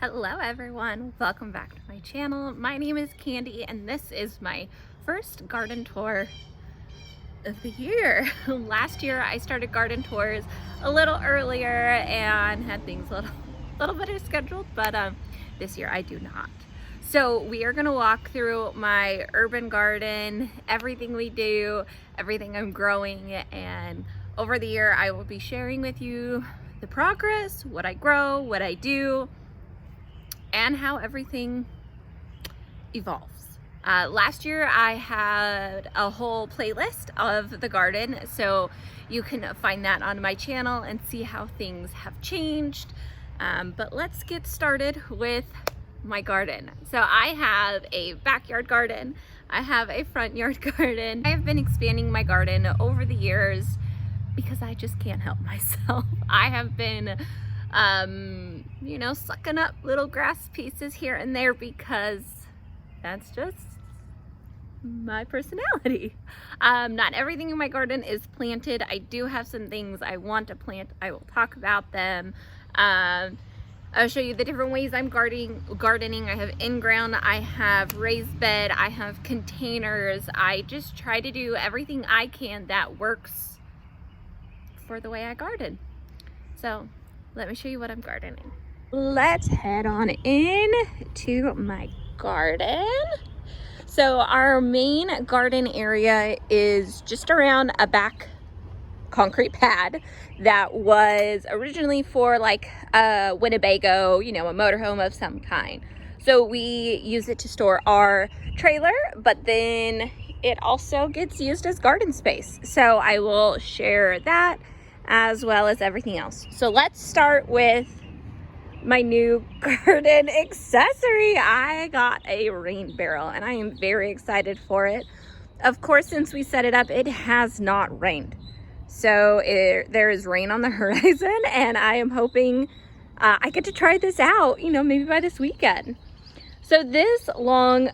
Hello everyone, welcome back to my channel. My name is Candy and this is my first garden tour of the year. Last year I started garden tours a little earlier and had things a little better scheduled, but this year I do not. So we are going to walk through my urban garden, everything we do, everything I'm growing, and over the year I will be sharing with you the progress, what I grow, what I do, and how everything evolves. Last year I had a whole playlist of the garden, so you can find that on my channel and see how things have changed. But let's get started with my garden. So I have a backyard garden, I have a front yard garden. I have been expanding my garden over the years because I just can't help myself. I have been sucking up little grass pieces here and there because that's just my personality. Not everything in my garden is planted. I do have some things I want to plant. I will talk about them. I'll show you the different ways I'm gardening. I have in-ground, I have raised bed, I have containers. I just try to do everything I can that works for the way I garden. So let me show you what I'm gardening. Let's head on in to my garden. So our main garden area is just around a back concrete pad that was originally for like a Winnebago, a motorhome of some kind. So we use it to store our trailer, but then it also gets used as garden space. So I will share that as well as everything else. So let's start with my new garden accessory. I got a rain barrel and I am very excited for it. Of course, since we set it up, it has not rained. So there is rain on the horizon and I am hoping I get to try this out, maybe by this weekend. So this long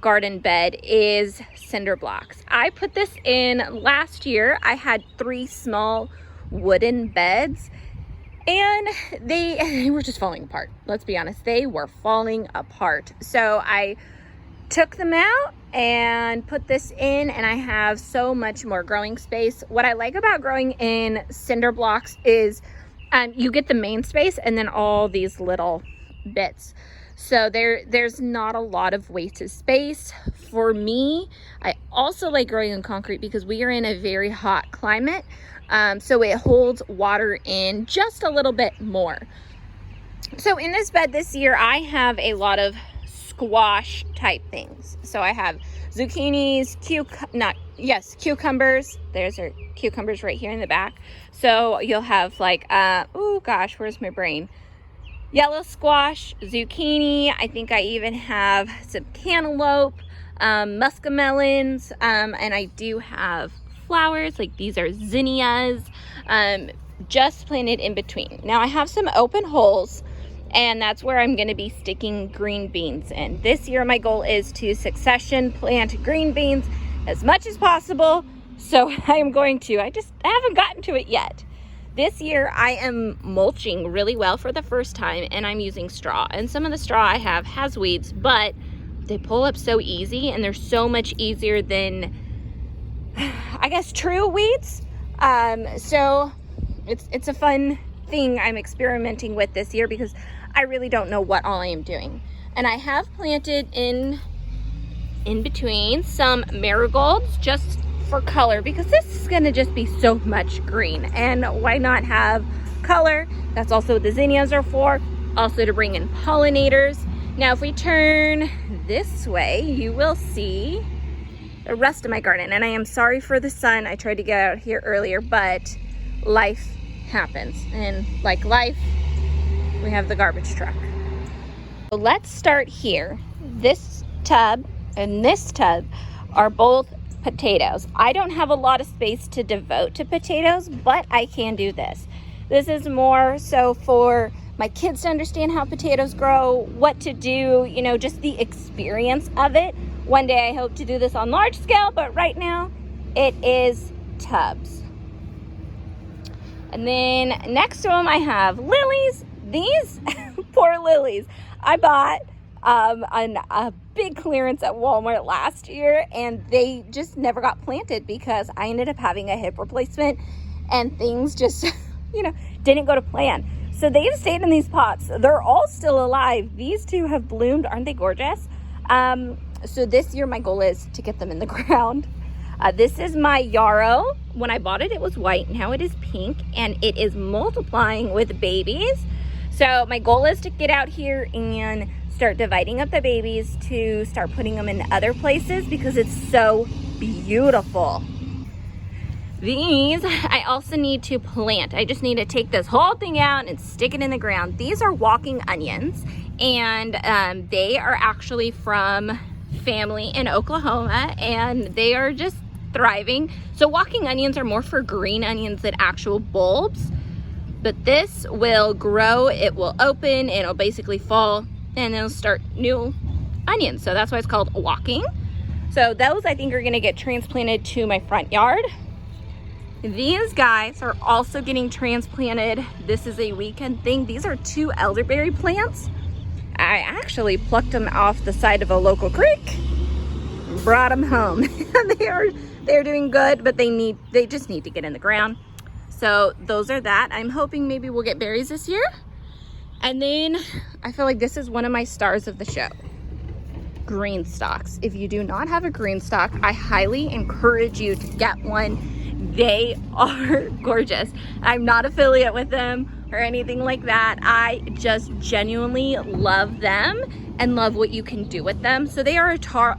garden bed is cinder blocks. I put this in last year. I had 3 small wooden beds and they were just falling apart. Let's be honest, they were falling apart. So I took them out and put this in and I have so much more growing space. What I like about growing in cinder blocks is you get the main space and then all these little bits. So there's not a lot of wasted space. For me, I also like growing in concrete because we are in a very hot climate. So it holds water in just a little bit more. So in this bed this year, I have a lot of squash type things. So I have zucchinis, cucumbers. There's our cucumbers right here in the back. So you'll have like, where's my brain? Yellow squash, zucchini. I think I even have some cantaloupe, muscamelons, and I do have flowers, like these are zinnias, just planted in between. Now I have some open holes and that's where I'm going to be sticking green beans in. This year my goal is to succession plant green beans as much as possible, so I am going to. I haven't gotten to it yet. This year I am mulching really well for the first time and I'm using straw, and some of the straw I have has weeds, but they pull up so easy and they're so much easier than I guess true weeds. So it's a fun thing I'm experimenting with this year because I really don't know what all I am doing. And I have planted in between some marigolds just for color because this is gonna just be so much green, and why not have color? That's also what the zinnias are for, also to bring in pollinators. Now if we turn this way, you will see the rest of my garden, and I am sorry for the sun. I tried to get out here earlier, but life happens, and like life, we have the garbage truck. So let's start here. This tub and this tub are both potatoes. I don't have a lot of space to devote to potatoes, but I can do this. This is more so for my kids to understand how potatoes grow, what to do, just the experience of it. One day I hope to do this on large scale, but right now it is tubs. And then next to them I have lilies. These poor lilies. I bought on a big clearance at Walmart last year, and they just never got planted because I ended up having a hip replacement and things just, didn't go to plan. So they've stayed in these pots. They're all still alive. These two have bloomed. Aren't they gorgeous? So this year my goal is to get them in the ground. This is my yarrow. When I bought it, it was white. Now it is pink, and it is multiplying with babies. So my goal is to get out here and start dividing up the babies to start putting them in other places because it's so beautiful. These I also need to plant. I just need to take this whole thing out and stick it in the ground. These are walking onions, and they are actually from family in Oklahoma, and they are just thriving. So walking onions are more for green onions than actual bulbs, but this will grow, it will open, it'll basically fall, and it'll start new onions. So that's why it's called walking. So those I think are gonna get transplanted to my front yard. These guys are also getting transplanted. This is a weekend thing. These are 2 elderberry plants. I actually plucked them off the side of a local creek, brought them home. They're doing good, but they just need to get in the ground. So those are that. I'm hoping maybe we'll get berries this year. And then I feel like this is one of my stars of the show. Green stalks. If you do not have a green stalk, I highly encourage you to get one. They are gorgeous. I'm not affiliate with them or anything like that. I just genuinely love them and love what you can do with them. So they are a tower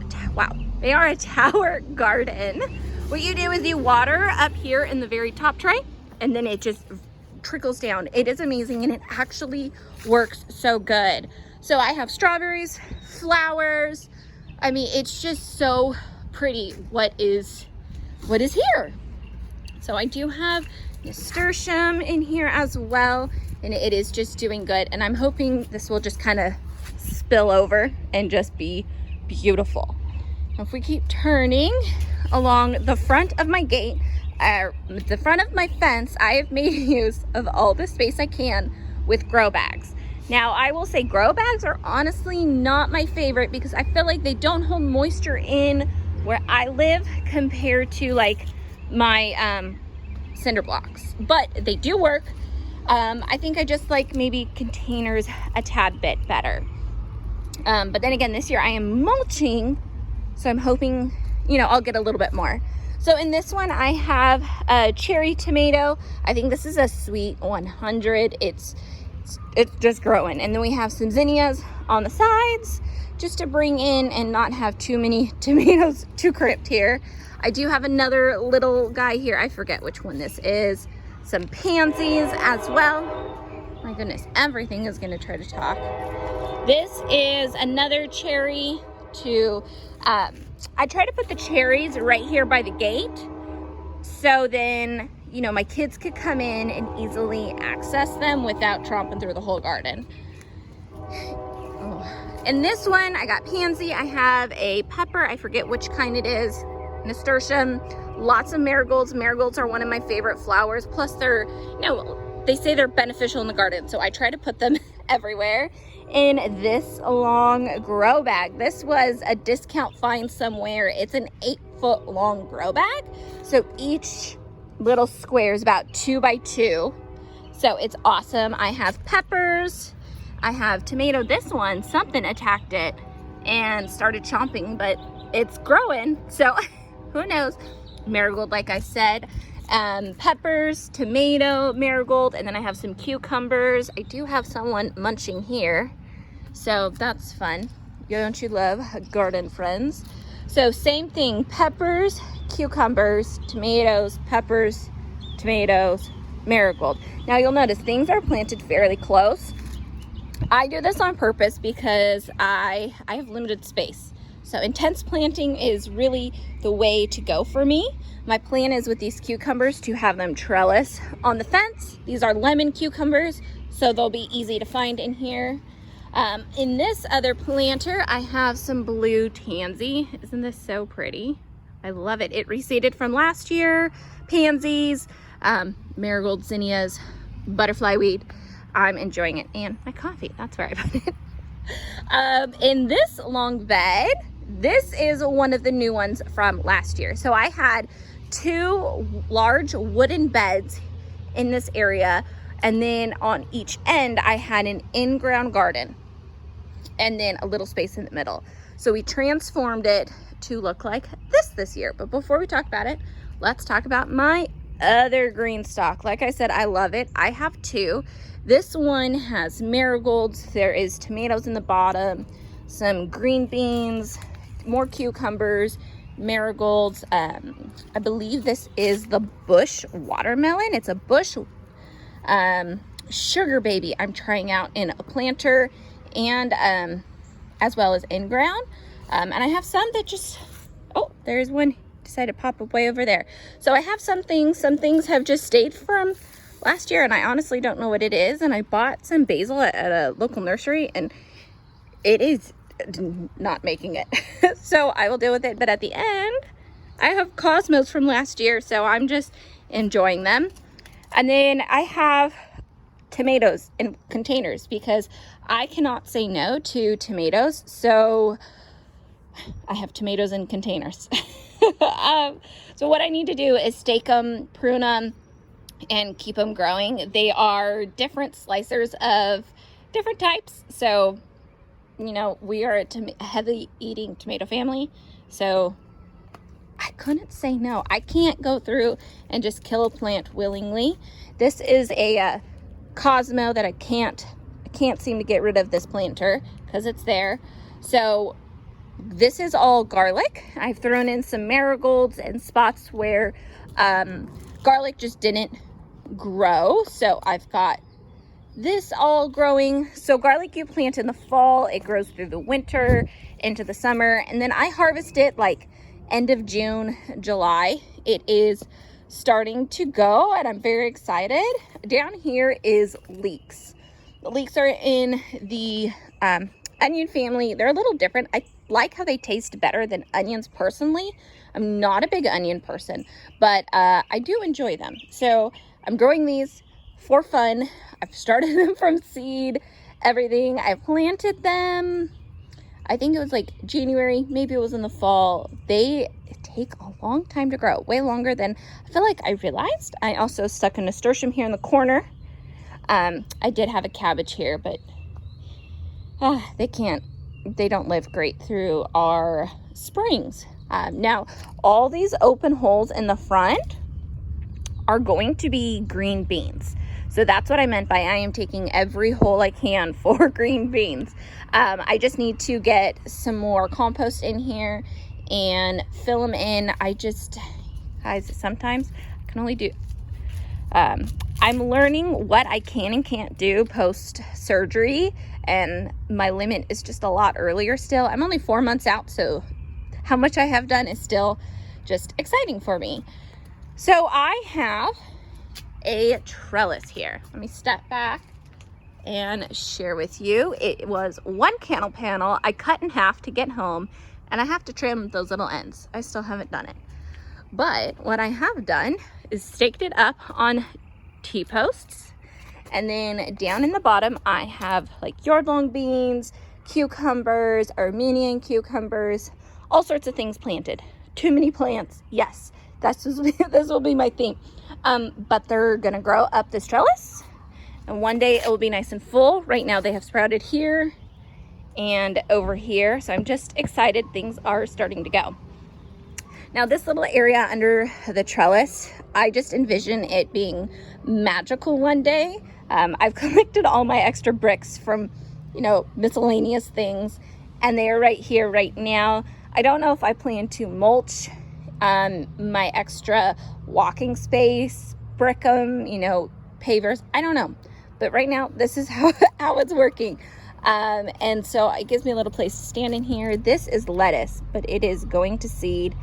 garden. What you do is you water up here in the very top tray, and then it just trickles down. It is amazing, and it actually works so good. So I have strawberries, flowers. I mean, it's just so pretty what is here. So I do have nasturtium in here as well, and it is just doing good. And I'm hoping this will just kind of spill over and just be beautiful. If we keep turning along the front of my gate, the front of my fence, I have made use of all the space I can with grow bags. Now, I will say grow bags are honestly not my favorite because I feel like they don't hold moisture in where I live compared to like my cinder blocks, but they do work. I think I just like maybe containers a tad bit better. But then again, this year I am mulching, so I'm hoping, I'll get a little bit more. So in this one, I have a cherry tomato. I think this is a sweet 100. It's just growing. And then we have some zinnias on the sides just to bring in and not have too many tomatoes too cramped here. I do have another little guy here. I forget which one this is. Some pansies as well. My goodness, everything is gonna try to talk. This is another cherry I try to put the cherries right here by the gate. So then, my kids could come in and easily access them without tromping through the whole garden. Oh. In this one, I got pansy. I have a pepper. I forget which kind it is. Nasturtium, lots of marigolds. Marigolds are one of my favorite flowers. Plus they're, they say they're beneficial in the garden. So I try to put them everywhere. In this long grow bag. This was a discount find somewhere. It's an 8-foot long grow bag. So each little square is about 2 by 2. So it's awesome. I have peppers. I have tomato. This one, something attacked it and started chomping, but it's growing. So who knows? Marigold, like I said. Peppers, tomato, marigold, and then I have some cucumbers. I do have someone munching here, so that's fun. Don't you love garden friends? So same thing, peppers, cucumbers, tomatoes, peppers, tomatoes, marigold. Now you'll notice things are planted fairly close. I do this on purpose because I have limited space. So intense planting is really the way to go for me. My plan is with these cucumbers to have them trellis on the fence. These are lemon cucumbers, so they'll be easy to find in here. In this other planter, I have some blue tansy. Isn't this so pretty? I love it. It reseeded from last year. Pansies, marigold, zinnias, butterfly weed. I'm enjoying it. And my coffee, that's where I put it. In this long bed, this is one of the new ones from last year. So I had 2 large wooden beds in this area, and then on each end I had an in-ground garden and then a little space in the middle. So we transformed it to look like this year. But before we talk about it, let's talk about my other green stock. Like I said, I love it. I have 2. This one has marigolds. There is tomatoes in the bottom, some green beans, more cucumbers, marigolds. I believe this is the bush watermelon. It's a bush sugar baby I'm trying out in a planter and as well as in ground. And I have some that just, oh, there's one decided to pop up way over there. So I have some things have just stayed from last year, and I honestly don't know what it is. And I bought some basil at a local nursery, and it is not making it. So I will deal with it. But at the end, I have cosmos from last year, so I'm just enjoying them. And then I have tomatoes in containers because I cannot say no to tomatoes. So I have tomatoes in containers. So what I need to do is stake them, prune them, and keep them growing. They are different slicers of different types. So, you know, we are a heavy eating tomato family. So I couldn't say no. I can't go through and just kill a plant willingly. This is a Cosmo that I can't seem to get rid of this planter because it's there. So this is all garlic. I've thrown in some marigolds and spots where garlic just didn't grow. So I've got this all growing. So garlic you plant in the fall, it grows through the winter into the summer, and then I harvest it like end of June, July. It is starting to go, and I'm very excited. Down here is leeks. The leeks are in the onion family. They're a little different. I like how they taste better than onions personally. I'm not a big onion person, but I do enjoy them. So I'm growing these for fun. I've started them from seed, everything. I planted them, I think it was like January, maybe it was in the fall. They take a long time to grow, way longer than I feel like I realized. I also stuck a nasturtium here in the corner. I did have a cabbage here, but they don't live great through our springs. Now, all these open holes in the front are going to be green beans. So that's what I meant by I am taking every hole I can for green beans. I just need to get some more compost in here and fill them in. Guys, sometimes I can only do, I'm learning what I can and can't do post-surgery, and my limit is just a lot earlier still. I'm only 4 months out, so how much I have done is still just exciting for me. So I have a trellis here. Let me step back and share with you. It was one candle panel I cut in half to get home, and I have to trim those little ends. I still haven't done it. But what I have done is staked it up on T-posts, and then down in the bottom I have like yard-long beans, cucumbers, Armenian cucumbers, all sorts of things planted. Too many plants, yes. This will be my theme. But they're gonna grow up this trellis, and one day it will be nice and full. Right now they have sprouted here and over here, so I'm just excited. Things are starting to go. Now this little area under the trellis, I just envision it being magical one day. I've collected all my extra bricks from, miscellaneous things, and they are right here right now. I don't know if I plan to mulch my extra walking space, brick them, pavers. I don't know. But right now, this is how it's working. And so it gives me a little place to stand in here. This is lettuce, but it is going to seed.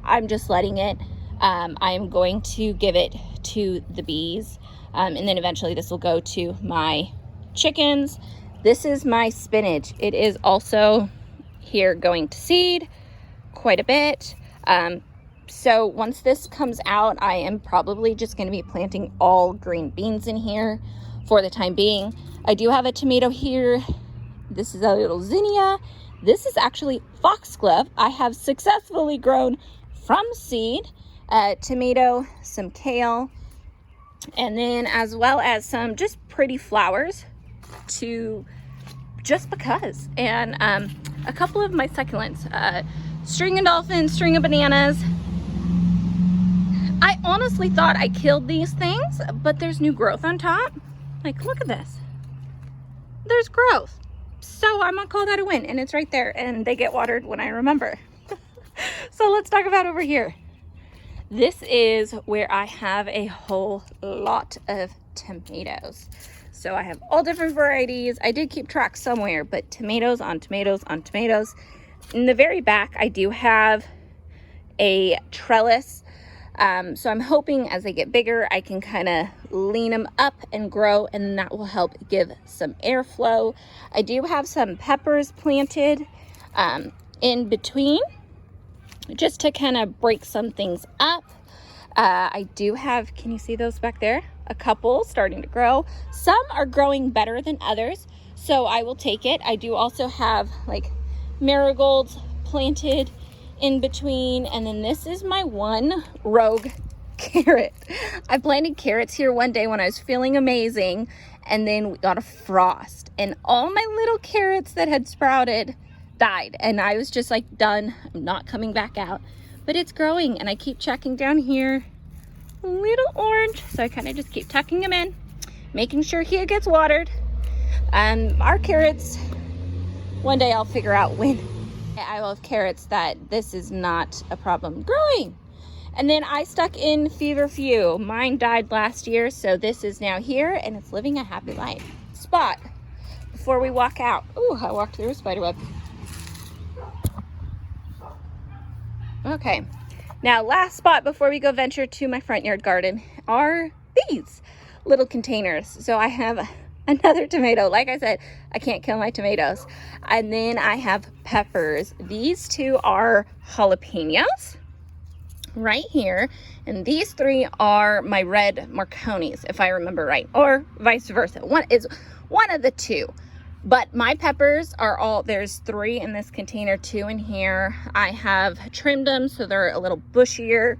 I'm just letting it. I'm going to give it to the bees. And then eventually this will go to my chickens. This is my spinach. It is also here going to seed quite a bit. So once this comes out, I am probably just going to be planting all green beans in here for the time being. I do have a tomato here This is a little zinnia. This is actually foxglove. I have successfully grown from seed. Tomato, some kale, and then as well as some just pretty flowers to just because. And a couple of my succulents, string of dolphins, string of bananas. I honestly thought I killed these things, but there's new growth on top. Like, look at this. There's growth. So I'm gonna call that a win, and it's right there, and they get watered when I remember. So let's talk about over here. This is where I have a whole lot of tomatoes. So I have all different varieties. I did keep track somewhere, but tomatoes on tomatoes on tomatoes. In the very back, I do have a trellis. So I'm hoping as they get bigger, I can kind of lean them up and grow, and that will help give some airflow. I do have some peppers planted in between, just to kind of break some things up. I do have, can you see those back there? A couple starting to grow. Some are growing better than others, so I will take it. I do also have like marigolds planted in between, and then this is my one rogue carrot. I planted carrots here one day when I was feeling amazing, and then we got a frost, and all my little carrots that had sprouted died, and I was just like, done. I'm not coming back out, but it's growing, and I keep checking down here. A little orange, so I kind of just keep tucking them in, making sure he gets watered. Our carrots, one day I'll figure out when I will have carrots that this is not a problem growing. And then I stuck in feverfew. Mine died last year, so this is now here, and it's living a happy life. Spot before we walk out. Ooh, I walked through a spider web. Okay, now last spot before we go venture to my front yard garden are these little containers. So I have another tomato. Like I said, I can't kill my tomatoes. And then I have peppers. These two are jalapenos right here, and these three are my red Marconis, if I remember right, or vice versa. One is one of the two. But my peppers are all, there's 3 in this container, 2 in here. I have trimmed them so they're a little bushier.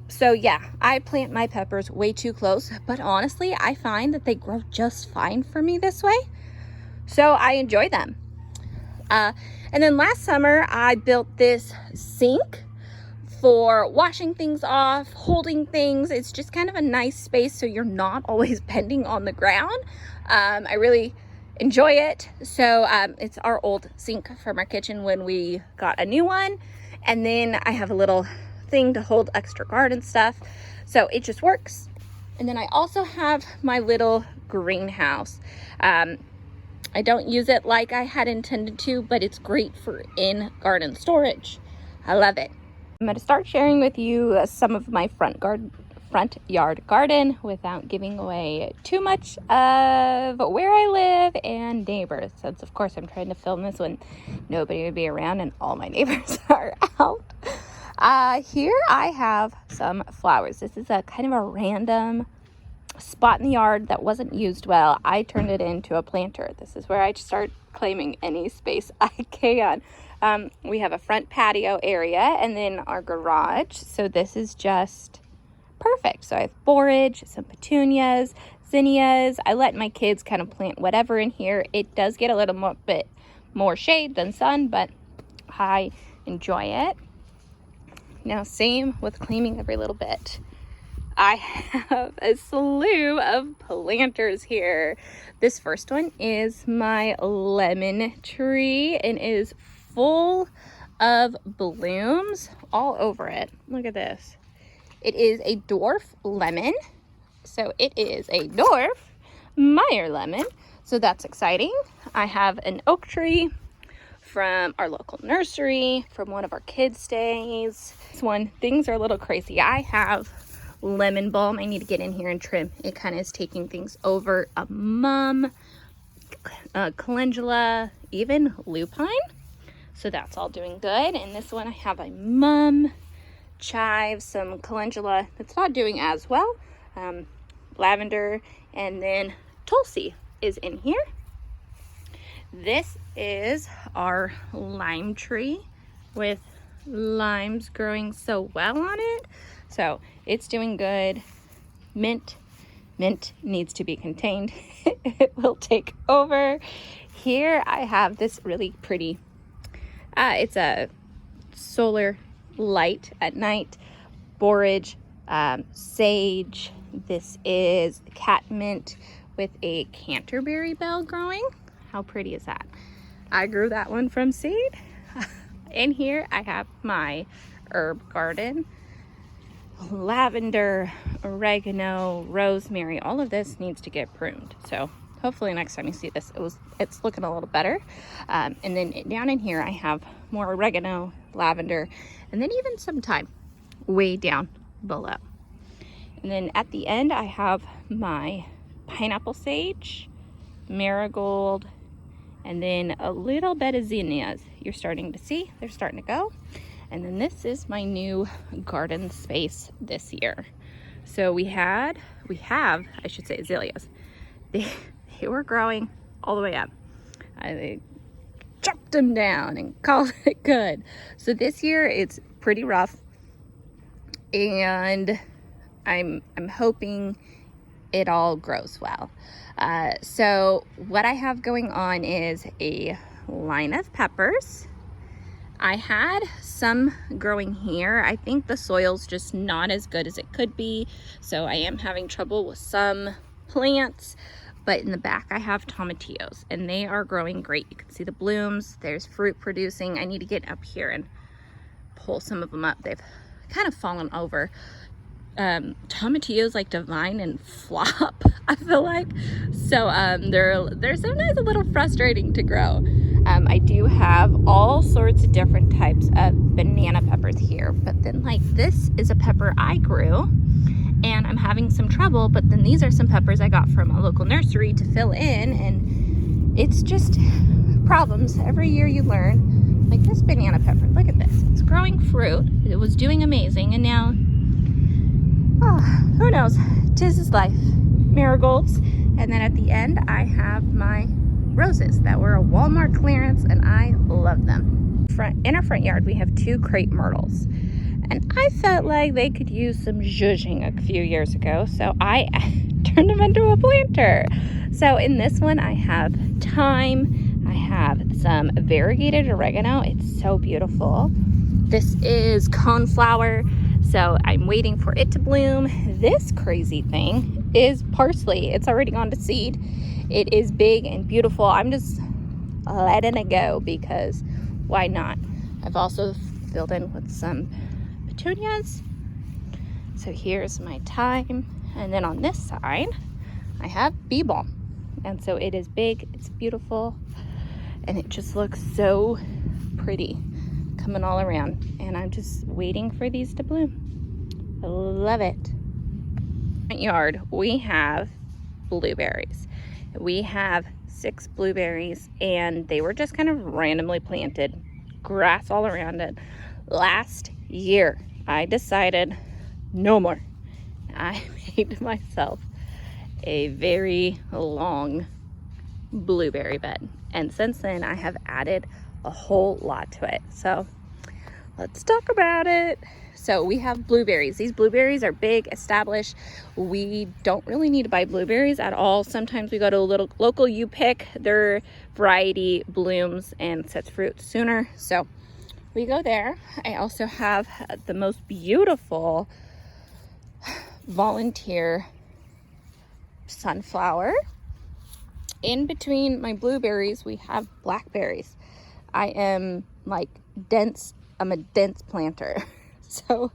So yeah, I plant my peppers way too close, but honestly, I find that they grow just fine for me this way. So I enjoy them. And then last summer, I built this sink for washing things off, holding things. It's just kind of a nice space so you're not always bending on the ground. I really enjoy it. So it's our old sink from our kitchen when we got a new one. And then I have a little thing to hold extra garden stuff. So it just works. And then I also have my little greenhouse. I don't use it like I had intended to, but it's great for in garden storage. I love it. I'm going to start sharing with you some of my front yard garden without giving away too much of where I live and neighbors, since of course I'm trying to film this when nobody would be around and all my neighbors are out. Here I have some flowers. This is a kind of a random spot in the yard that wasn't used well. I turned it into a planter. This is where I start claiming any space I can. We have a front patio area and then our garage. So this is just perfect. So I have borage, some petunias, zinnias. I let my kids kind of plant whatever in here. It does get a little bit more shade than sun, but I enjoy it. Now, same with claiming every little bit. I have a slew of planters here. This first one is my lemon tree and is full of blooms all over it. Look at this. It is a dwarf lemon. So it is a dwarf Meyer lemon. So that's exciting. I have an oak tree from our local nursery, from one of our kids' stays. This one, things are a little crazy. I have lemon balm I need to get in here and trim. It kind of is taking things over. A mum, calendula, even lupine. So that's all doing good. And this one I have a mum, chive, some calendula that's not doing as well. Lavender, and then tulsi is in here. This is our lime tree with limes growing so well on it. So it's doing good. Mint needs to be contained. It will take over. Here I have this really pretty, it's a solar light at night, borage, sage. This is catmint with a canterbury bell growing. How pretty is that? I grew that one from seed. In here I have my herb garden. Lavender, oregano, rosemary, all of this needs to get pruned. So hopefully next time you see this, it's looking a little better. And then down in here I have more oregano, lavender, and then even some thyme way down below. And then at the end I have my pineapple sage, marigold, and then a little bit of zinnias. You're starting to see, they're starting to go. And then this is my new garden space this year. So we have, I should say, azaleas. They were growing all the way up. I chopped them down and called it good. So this year it's pretty rough, and I'm hoping it all grows well. So what I have going on is a line of peppers. I had some growing here. I think the soil's just not as good as it could be, so I am having trouble with some plants. But in the back I have tomatillos, and they are growing great. You can see the blooms. There's fruit producing. I need to get up here and pull some of them up. They've kind of fallen over. Tomatillos like to vine and flop, I feel like. So they're sometimes a little frustrating to grow. I do have all sorts of different types of banana peppers here, but then like this is a pepper I grew and I'm having some trouble, but then these are some peppers I got from a local nursery to fill in, and it's just problems. Every year you learn. Like this banana pepper, look at this. It's growing fruit. It was doing amazing, and now, oh, who knows? 'Tis is life. Marigolds. And then at the end, I have my roses that were a Walmart clearance, and I love them. In our front yard, we have 2 crepe myrtles, and I felt like they could use some zhuzhing a few years ago, so I turned them into a planter. So in this one, I have thyme. I have some variegated oregano. It's so beautiful. This is coneflower. So I'm waiting for it to bloom. This crazy thing is parsley. It's already gone to seed. It is big and beautiful. I'm just letting it go because why not? I've also filled in with some petunias. So here's my thyme. And then on this side, I have bee balm. And so it is big, it's beautiful, and it just looks so pretty coming all around, and I'm just waiting for these to bloom. I love it. Front yard, we have blueberries. We have 6 blueberries, and they were just kind of randomly planted, grass all around it. Last year, I decided no more. I made myself a very long blueberry bed, and since then I have added a whole lot to it. So let's talk about it. So we have blueberries. These blueberries are big, established. We don't really need to buy blueberries at all. Sometimes we go to a little local U-Pick. Their variety blooms and sets fruit sooner, so we go there. I also have the most beautiful volunteer sunflower. In between my blueberries, we have blackberries. I am like dense. I'm a dense planter. So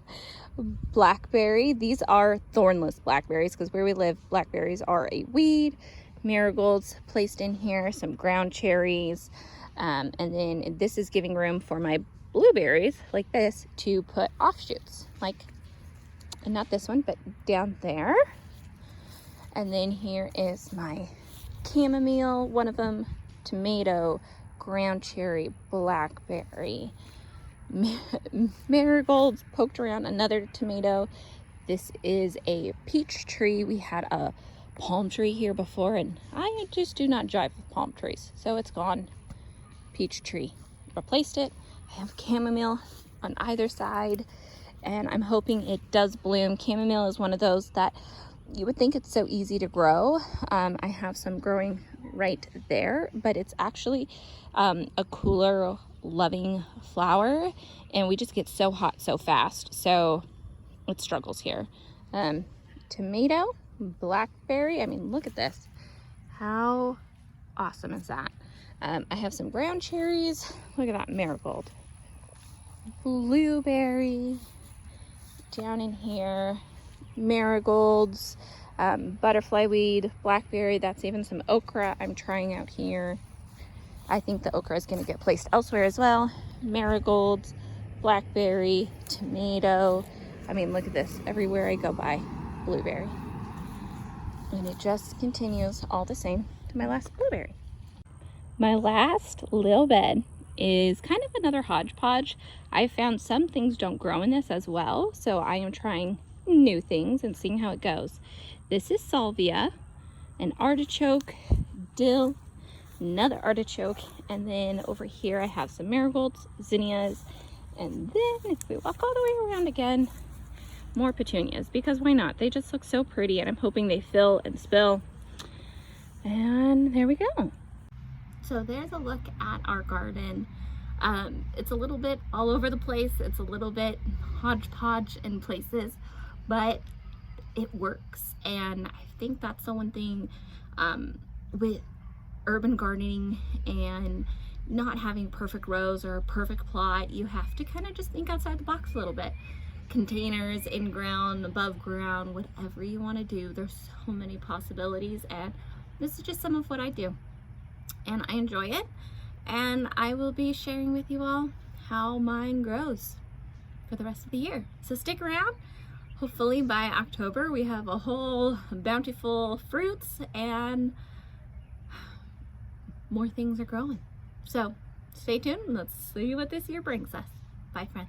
blackberry, these are thornless blackberries because where we live, blackberries are a weed. Marigolds placed in here, some ground cherries, and then this is giving room for my blueberries like this to put offshoots, like, and not this one, but down there. And then here is my chamomile, one of them, tomato, ground cherry, blackberry, marigolds poked around, another tomato. This is a peach tree. We had a palm tree here before, and I just do not jive with palm trees, so it's gone. Peach tree, replaced it. I have chamomile on either side, and I'm hoping it does bloom. Chamomile is one of those that you would think it's so easy to grow. I have some growing right there, but it's actually a cooler loving flower, and we just get so hot so fast, so it struggles here. Tomato, blackberry, I mean, look at this. How awesome is that? I have some brown cherries. Look at that marigold. Blueberry down in here. Marigolds, butterfly weed, blackberry. That's even some okra I'm trying out here. I think the okra is going to get placed elsewhere as well. Marigolds, blackberry, tomato. I mean, look at this. Everywhere I go by, blueberry. And it just continues all the same to my last blueberry. My last little bed is kind of another hodgepodge. I found some things don't grow in this as well, so I am trying new things and seeing how it goes. This is salvia, an artichoke, dill, another artichoke, and then over here I have some marigolds, zinnias, and then if we walk all the way around again, more petunias, because why not? They just look so pretty, and I'm hoping they fill and spill. And there we go. So there's a look at our garden. It's a little bit all over the place. It's a little bit hodgepodge in places, but it works. And I think that's the one thing with urban gardening and not having perfect rows or a perfect plot, you have to kind of just think outside the box a little bit. Containers, in ground, above ground, whatever you want to do. There's so many possibilities, and this is just some of what I do. And I enjoy it, and I will be sharing with you all how mine grows for the rest of the year. So stick around. Hopefully by October we have a whole bountiful fruits and more things are growing. So stay tuned. Let's see what this year brings us. Bye, friends.